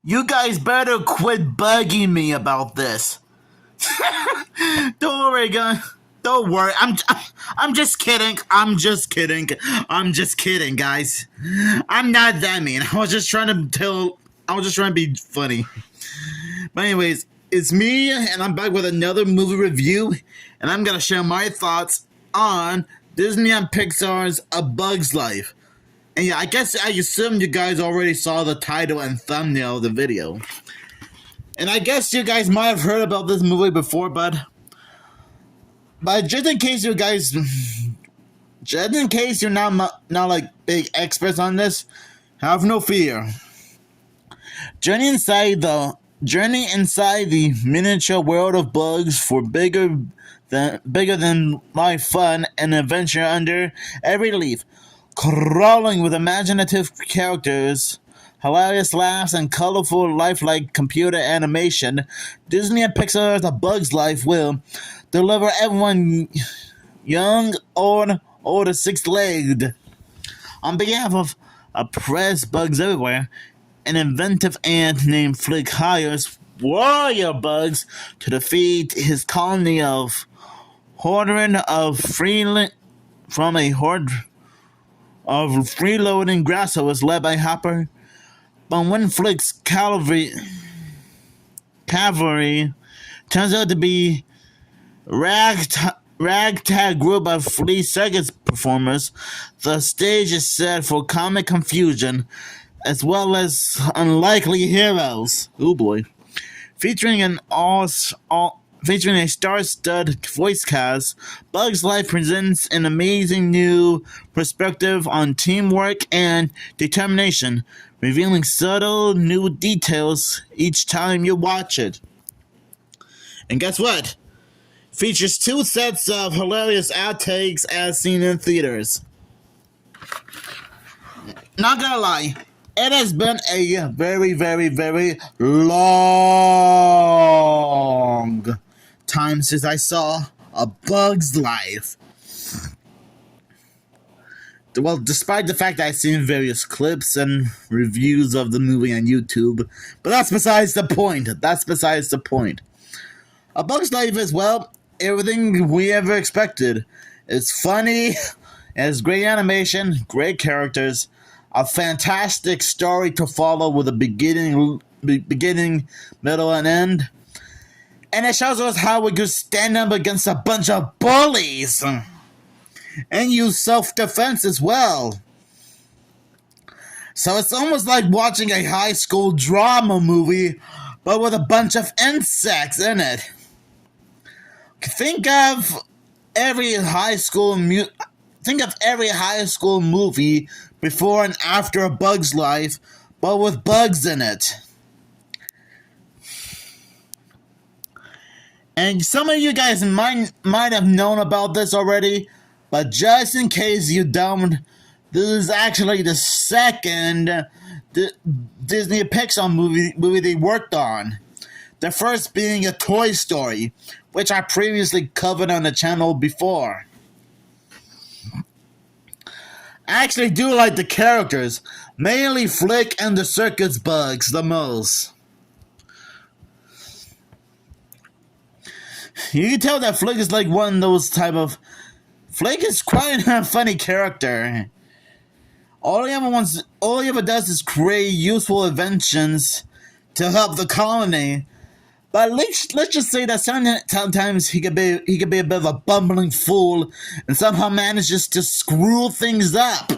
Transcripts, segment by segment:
You guys better quit bugging me about this. Don't worry, guys. Don't worry. I'm just kidding. I'm just kidding, guys. I'm not that mean. I was just trying to be funny. But anyways, it's me, and I'm back with another movie review, and I'm gonna share my thoughts on Disney and Pixar's A Bug's Life. And yeah, I assume you guys already saw the title and thumbnail of the video. And I guess you guys might have heard about this movie before, but just in case you're not like big experts on this, have no fear. Journey inside the miniature world of bugs for bigger than life fun and adventure under every leaf, crawling with imaginative characters, hilarious laughs, and colorful, lifelike computer animation. Disney and Pixar's A Bug's Life will deliver everyone, young or the six-legged. On behalf of oppressed bugs everywhere, an inventive ant named Flick hires warrior bugs to defeat his colony of from a horde of freeloading grasshoppers led by Hopper. But when Flick's cavalry turns out to be ragtag group of flea circus performers, the stage is set for comic confusion as well as unlikely heroes. Oh boy. Featuring a star-studded voice cast, Bug's Life presents an amazing new perspective on teamwork and determination, revealing subtle new details each time you watch it. And guess what? Features 2 sets of hilarious outtakes as seen in theaters. Not gonna lie, it has been a very, very, very long time since I saw A Bug's Life. Well, despite the fact that I've seen various clips and reviews of the movie on YouTube, but that's besides the point. A Bug's Life is, well, everything we ever expected. It's funny, it has great animation, great characters, a fantastic story to follow with a beginning, middle, and end. And it shows us how we could stand up against a bunch of bullies and use self-defense as well. So it's almost like watching a high school drama movie, but with a bunch of insects in it. Think of every high school movie before and after A Bug's Life, but with bugs in it. And some of you guys might have known about this already, but just in case you don't, this is actually the second Disney Pixar movie they worked on. The first being a Toy Story, which I previously covered on the channel before. I actually do like the characters, mainly Flick and the circus bugs the most. You can tell that Flick is like one of those type of... Flick is quite a funny character. All he ever does is create useful inventions to help the colony. But let's just say that sometimes he could be a bit of a bumbling fool and somehow manages to screw things up,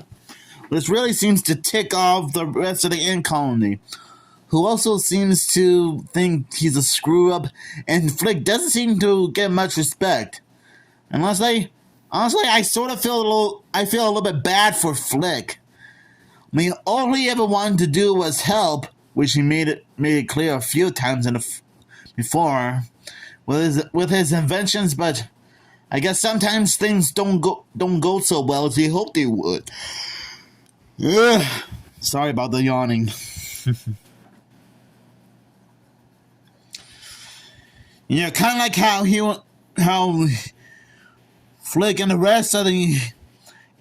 which really seems to tick off the rest of the ant colony, who also seems to think he's a screw up, and Flick doesn't seem to get much respect. And honestly, I sort of feel a little bit bad for Flick. I mean, all he ever wanted to do was help, which he made it clear a few times before with his inventions, but I guess sometimes things don't go so well as he hoped they would. Ugh. Sorry about the yawning. Yeah, kind of like how Flick and the rest of the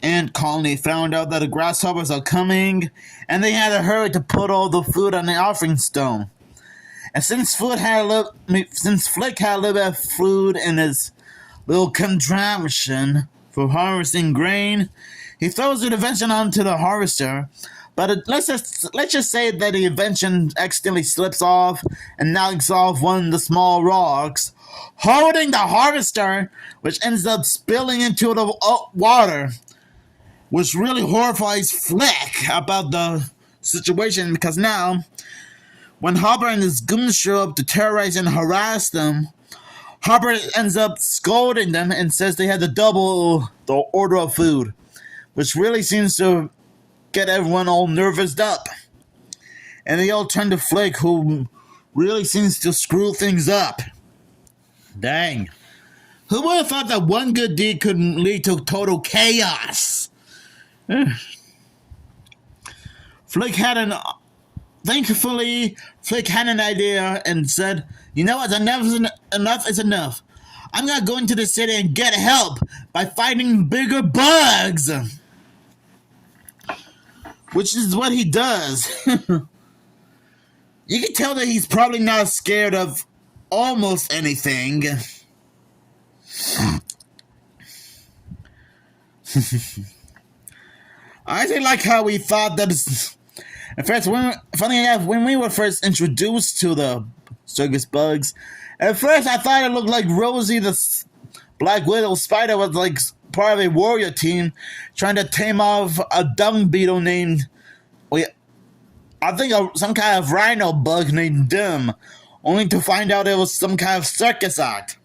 ant colony found out that the grasshoppers are coming, and they had to hurry to put all the food on the offering stone. And since Flick had a little bit of food in his little contraption for harvesting grain, he throws the invention onto the harvester. But let's just say that the invention accidentally slips off and knocks off one of the small rocks, holding the harvester, which ends up spilling into the water, which really horrifies Flick about the situation, because now, when Hopper and his goons show up to terrorize and harass them, Hopper ends up scolding them and says they had to double the order of food, which really seems to get everyone all nervous up. And they all turn to Flick, who really seems to screw things up. Dang. Who would have thought that one good deed could lead to total chaos? Thankfully, Flick had an idea and said, "You know what, enough is enough. I'm gonna go into the city and get help by fighting bigger bugs." Which is what he does. You can tell that he's probably not scared of almost anything. I actually like how we thought that. In fact, funny enough, when we were first introduced to the circus bugs, at first I thought it looked like Rosie the Black Widow spider was like part of a warrior team trying to tame off a dung beetle named, some kind of rhino bug named Dim, only to find out it was some kind of circus act.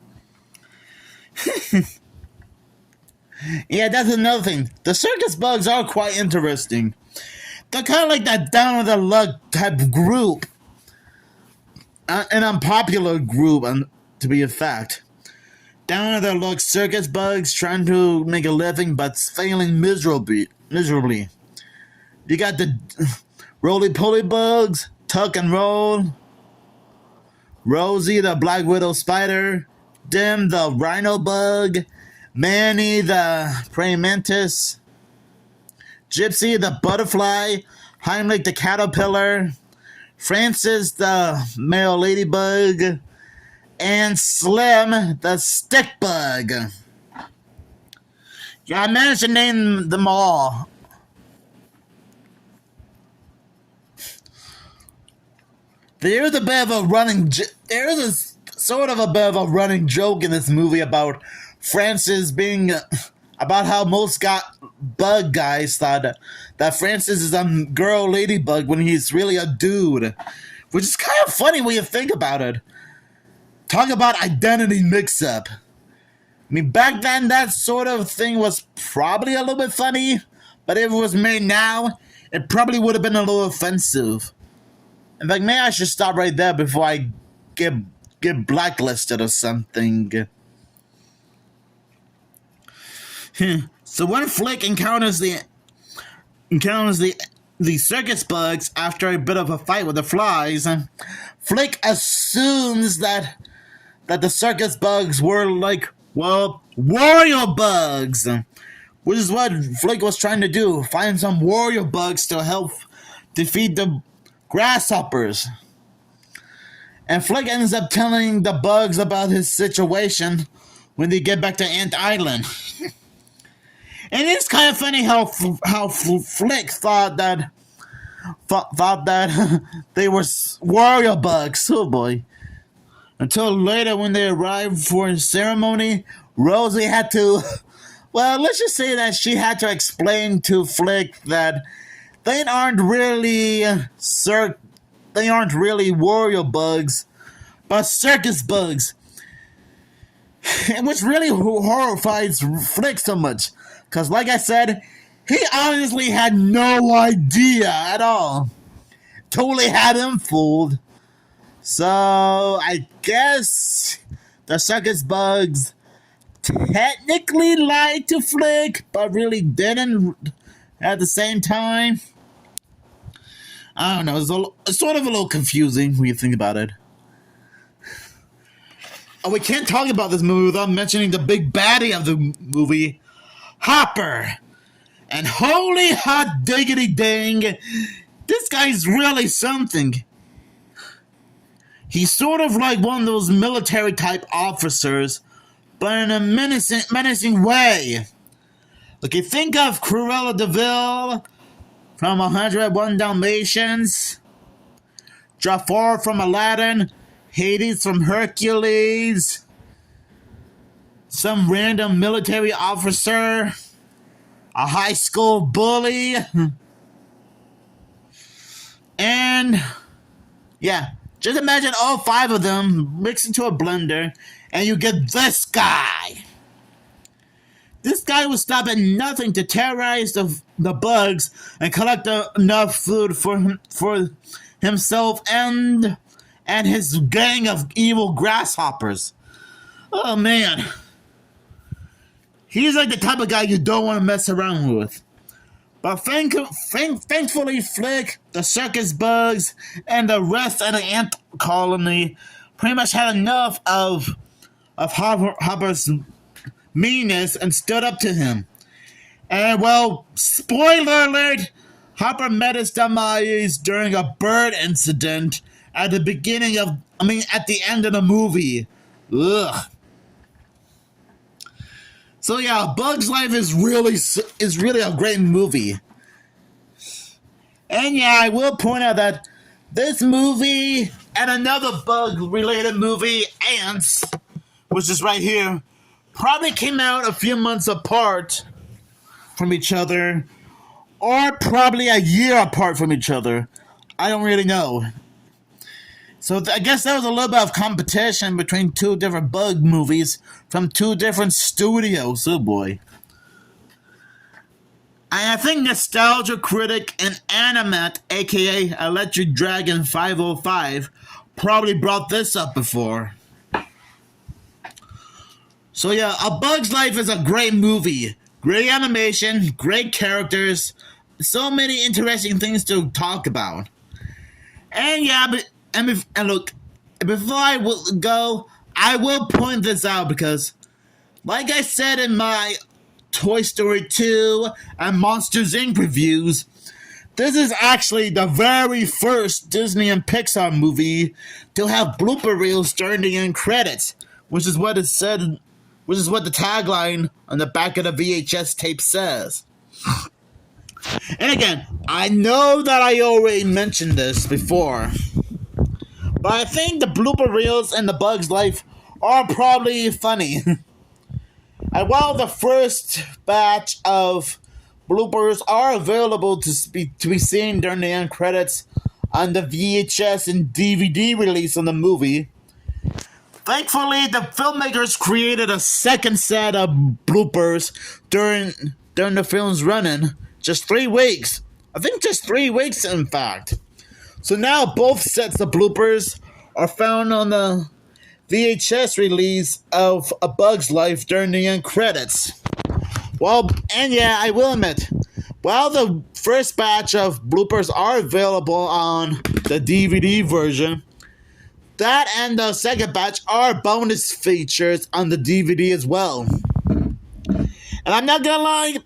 Yeah, that's another thing. The circus bugs are quite interesting. They're kind of like that down-on-the-luck type of group. An unpopular group, to be a fact. Down-on-the-luck circus bugs trying to make a living but failing miserably. You got the roly-poly bugs, Tuck and Roll, Rosie the Black Widow spider, Dim the rhino bug, Manny the praying mantis, Gypsy the butterfly, Heimlich the caterpillar, Francis the male ladybug, and Slim the stick bug. Yeah, I managed to name them all. There is a sort of a bit of a running joke in this movie about Francis being, about how most bug guys thought that Francis is a girl ladybug when he's really a dude, which is kind of funny when you think about it. Talk about identity mix-up. I mean, back then that sort of thing was probably a little bit funny, but if it was made now, it probably would have been a little offensive. In fact, maybe I should stop right there before I get blacklisted or something. So when Flick encounters the circus bugs after a bit of a fight with the flies, Flick assumes that the circus bugs were like, well, warrior bugs, which is what Flick was trying to do, find some warrior bugs to help defeat the grasshoppers. And Flick ends up telling the bugs about his situation when they get back to Ant Island. And it's kind of funny how Flick thought that they were warrior bugs. Oh boy. Until later when they arrived for a ceremony, Rosie had to, well, let's just say that she had to explain to Flick that they aren't really warrior bugs, but circus bugs. Which really horrifies Flick so much. Because like I said, he honestly had no idea at all. Totally had him fooled. So, I guess the circus bugs technically lied to Flick, but really didn't at the same time. I don't know, it's sort of a little confusing when you think about it. Oh, we can't talk about this movie without mentioning the big baddie of the movie, Hopper. And holy hot diggity dang, this guy's really something. He's sort of like one of those military type officers, but in a menacing way. Like you think of Cruella de Vil from 101 Dalmatians, Jafar from Aladdin, Hades from Hercules, some random military officer, a high school bully, and yeah, just imagine all five of them mixed into a blender and you get this guy. This guy will stop at nothing to terrorize the bugs and collect enough food for himself and his gang of evil grasshoppers. Oh man. He's like the type of guy you don't want to mess around with. But thankfully, Flick, the circus bugs, and the rest of the ant colony pretty much had enough of Hopper's meanness and stood up to him. And well, spoiler alert, Hopper met his demise during a bird incident at the end of the movie. Ugh. So yeah, Bug's Life is really a great movie. And yeah, I will point out that this movie and another bug-related movie, Ants, which is right here, probably came out a few months apart from each other, or probably a year apart from each other. I don't really know. So I guess there was a little bit of competition between two different bug movies from two different studios. Oh boy. And I think Nostalgia Critic and Animat, aka Electric Dragon 505, probably brought this up before. So yeah, A Bug's Life is a great movie. Great animation, great characters, so many interesting things to talk about. And yeah, and look, before I will go, I will point this out because, like I said in my Toy Story 2 and Monsters Inc. reviews, this is actually the very first Disney and Pixar movie to have blooper reels during the end credits, which is what the tagline on the back of the VHS tape says. And again, I know that I already mentioned this before, but I think the blooper reels in The Bug's Life are probably funny. And while the first batch of bloopers are available to be seen during the end credits on the VHS and DVD release of the movie, thankfully the filmmakers created a second set of bloopers during the film's running. Just 3 weeks. I think just 3 weeks, in fact. So now both sets of bloopers are found on the VHS release of A Bug's Life during the end credits. And yeah, I will admit, while the first batch of bloopers are available on the DVD version, that and the second batch are bonus features on the DVD as well. And I'm not gonna lie,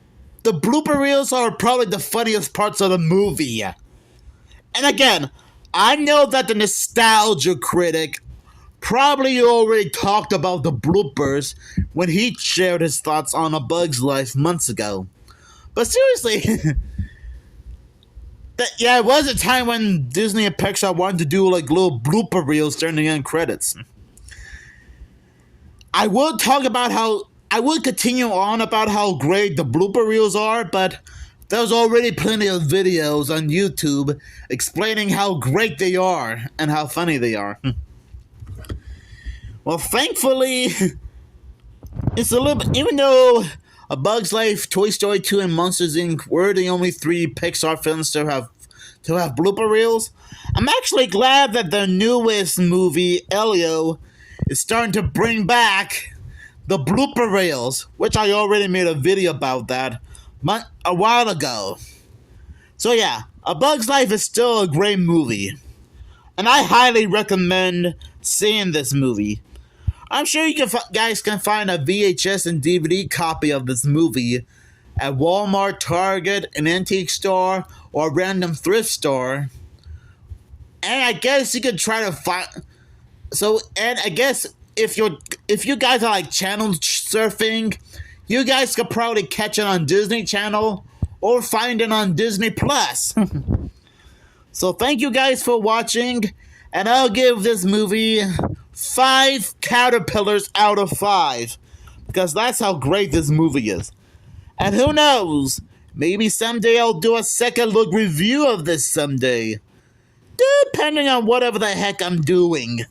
the blooper reels are probably the funniest parts of the movie. And again, I know that the Nostalgia Critic probably already talked about the bloopers when he shared his thoughts on A Bug's Life months ago. But seriously, it was a time when Disney and Pixar wanted to do like little blooper reels during the end credits. I will continue on about how great the blooper reels are, but there's already plenty of videos on YouTube explaining how great they are and how funny they are. Well, thankfully, it's a little bit, even though A Bug's Life, Toy Story 2, and Monsters Inc. were the only 3 Pixar films to have blooper reels, I'm actually glad that the newest movie, Elio, is starting to bring back the blooper reels, which I already made a video about that a while ago. So yeah, A Bug's Life is still a great movie, and I highly recommend seeing this movie. I'm sure you guys can find a VHS and DVD copy of this movie at Walmart, Target, an antique store, or a random thrift store. And I guess you could try to find. So, and I guess if you guys are like channel surfing, you guys could probably catch it on Disney Channel or find it on Disney Plus. So thank you guys for watching, and I'll give this movie 5 caterpillars out of 5 because that's how great this movie is. And who knows, maybe someday I'll do a second look review of this someday, depending on whatever the heck I'm doing.